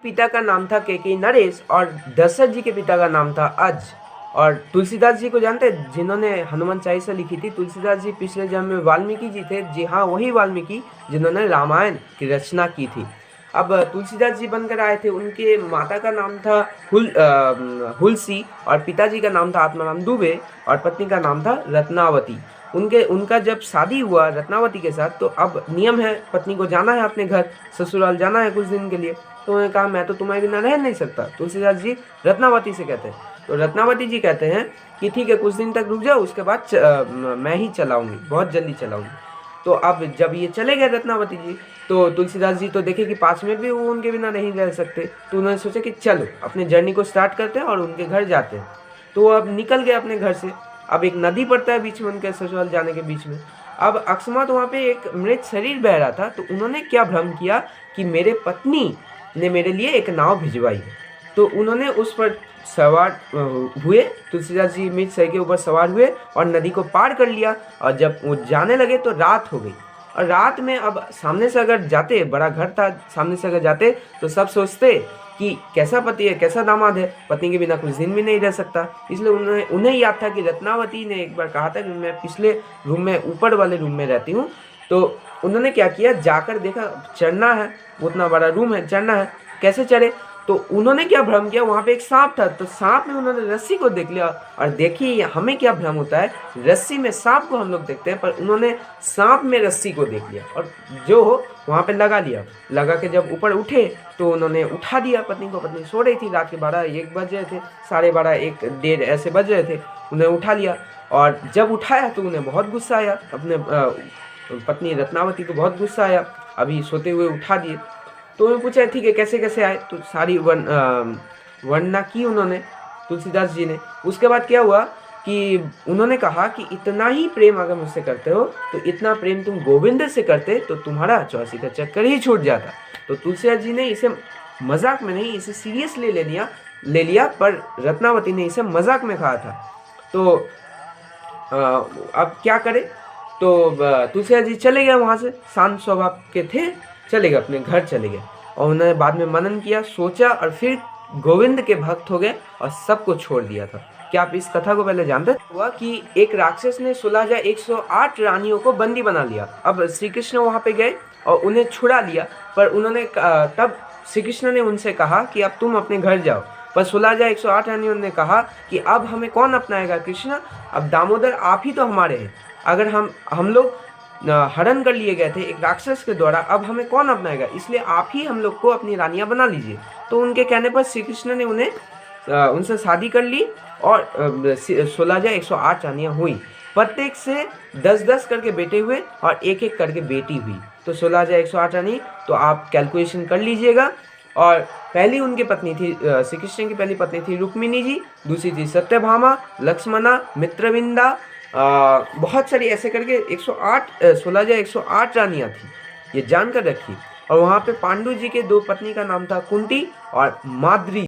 पिता का नाम था केकेयी नरेश और दशरथ जी के पिता का नाम था अज। और तुलसीदास जी को जानते हैं, जिन्होंने हनुमान चालीसा लिखी थी? तुलसीदास जी पिछले जन्म में वाल्मीकि जी थे। जी हाँ, वही वाल्मीकि जिन्होंने रामायण की रचना की थी। अब तुलसीदास जी बनकर आए थे, उनके माता का नाम था हुलसी और पिताजी का नाम था आत्माराम दुबे और पत्नी का नाम था रत्नावती। उनका जब शादी हुआ रत्नावती के साथ, तो अब नियम है, पत्नी को जाना है अपने घर, ससुराल जाना है कुछ दिन के लिए। तो उन्होंने कहा मैं तो तुम्हारे बिना रह नहीं सकता। तुलसीदास जी रत्नावती से कहते हैं, तो रत्नावती जी कहते हैं कि ठीक है, कुछ दिन तक रुक जाओ, उसके बाद मैं ही चलाऊंगी, बहुत जल्दी चलाऊंगी। तो अब जब ये चले गए रत्नावती जी, तो तुलसीदास जी तो देखे कि 5 मिनट भी वो उनके बिना नहीं रह सकते। तो उन्होंने सोचा कि चलो अपने जर्नी को स्टार्ट करते हैं और उनके घर जाते हैं। तो वो अब निकल गए अपने घर से। अब एक नदी पड़ता है बीच में, उनके ससुराल जाने के बीच में। अब अकस्मात वहाँ पे एक मृत शरीर बह रहा था, तो उन्होंने क्या भ्रम किया कि मेरे पत्नी ने मेरे लिए एक नाव भिजवाई है। तो उन्होंने उस पर सवार हुए, तुलसीदास जी मृत शरीर के ऊपर सवार हुए और नदी को पार कर लिया। और जब वो जाने लगे तो रात हो गई। और रात में अब सामने से अगर जाते, बड़ा घर था, सामने से अगर जाते तो सब सोचते कि कैसा पति है, कैसा दामाद है, पत्नी के बिना कुछ दिन भी नहीं रह सकता। इसलिए उन्हें याद था कि रत्नावती ने एक बार कहा था कि मैं पिछले रूम में, ऊपर वाले रूम में रहती हूँ। तो उन्होंने क्या किया, जाकर देखा चढ़ना है, उतना बड़ा रूम है, चढ़ना है, कैसे चढ़े? तो उन्होंने क्या भ्रम किया, वहाँ पे एक सांप था, तो सांप में उन्होंने रस्सी को देख लिया। और देखिए हमें क्या भ्रम होता है, रस्सी में सांप को हम लोग देखते हैं, पर उन्होंने सांप में रस्सी को देख लिया और जो वहाँ पे लगा लिया। लगा के जब ऊपर उठे तो उन्होंने उठा दिया पत्नी को। पत्नी सो रही थी, रात के 12-1 बज रहे थे, 12:30, 1, 1:30 ऐसे बज रहे थे। उन्हें उठा लिया और जब उठाया तो उन्हें बहुत गुस्सा आया, अपने पत्नी रत्नावती को बहुत गुस्सा आया। अभी सोते हुए उठा दिए। तो उन्होंने पूछा ठीक है कैसे कैसे आए, तो सारी वर्णना की उन्होंने, तुलसीदास जी ने। उसके बाद क्या हुआ कि उन्होंने कहा कि इतना ही प्रेम अगर मुझसे करते हो तो इतना प्रेम तुम गोविंद से करते तो तुम्हारा 84 का चक्कर ही छूट जाता। तो तुलसीदास जी ने इसे मजाक में नहीं, इसे सीरियसली ले लिया, पर रत्नावती ने इसे मजाक में कहा था। तो अब क्या करे, तो तुलसीदास जी चले गए वहाँ से, शांत स्वभाव के थे, चले गए अपने घर चले गए। और उन्होंने बाद में मनन किया, सोचा और फिर गोविंद के भक्त हो गए और सबको छोड़ दिया था। क्या आप इस कथा को पहले जानते हुआ कि एक राक्षस ने 16,108 रानियों को बंदी बना लिया। अब श्री कृष्ण वहाँ पे गए और उन्हें छुड़ा लिया, पर उन्होंने तब श्री कृष्ण ने उनसे कहा कि अब तुम अपने घर जाओ। पर 16,108 रानियों ने कहा कि अब हमें कौन अपनाएगा कृष्ण, अब दामोदर आप ही तो हमारे हैं। अगर हम लोग हरण कर लिए गए थे एक राक्षस के द्वारा, अब हमें कौन अपनाएगा, इसलिए आप ही हम लोग को अपनी रानियां बना लीजिए। तो उनके कहने पर श्री कृष्ण ने उनसे शादी कर ली और 16,108 रानियां हुई। प्रत्येक से 10-10 करके बेटे हुए और एक एक करके बेटी हुई। तो 16,108 रानी, तो आप कैलकुलेशन कर लीजिएगा। और पहली उनकी पत्नी थी, श्री कृष्ण की पहली पत्नी थी रुक्मिणी जी, दूसरी थी सत्यभामा, लक्ष्मणा, मित्रविंदा, बहुत सारी ऐसे करके 16,108 रानियाँ थी, ये जानकर रखिए। और वहाँ पे पांडु जी के 2 पत्नी का नाम था कुंती और माद्री।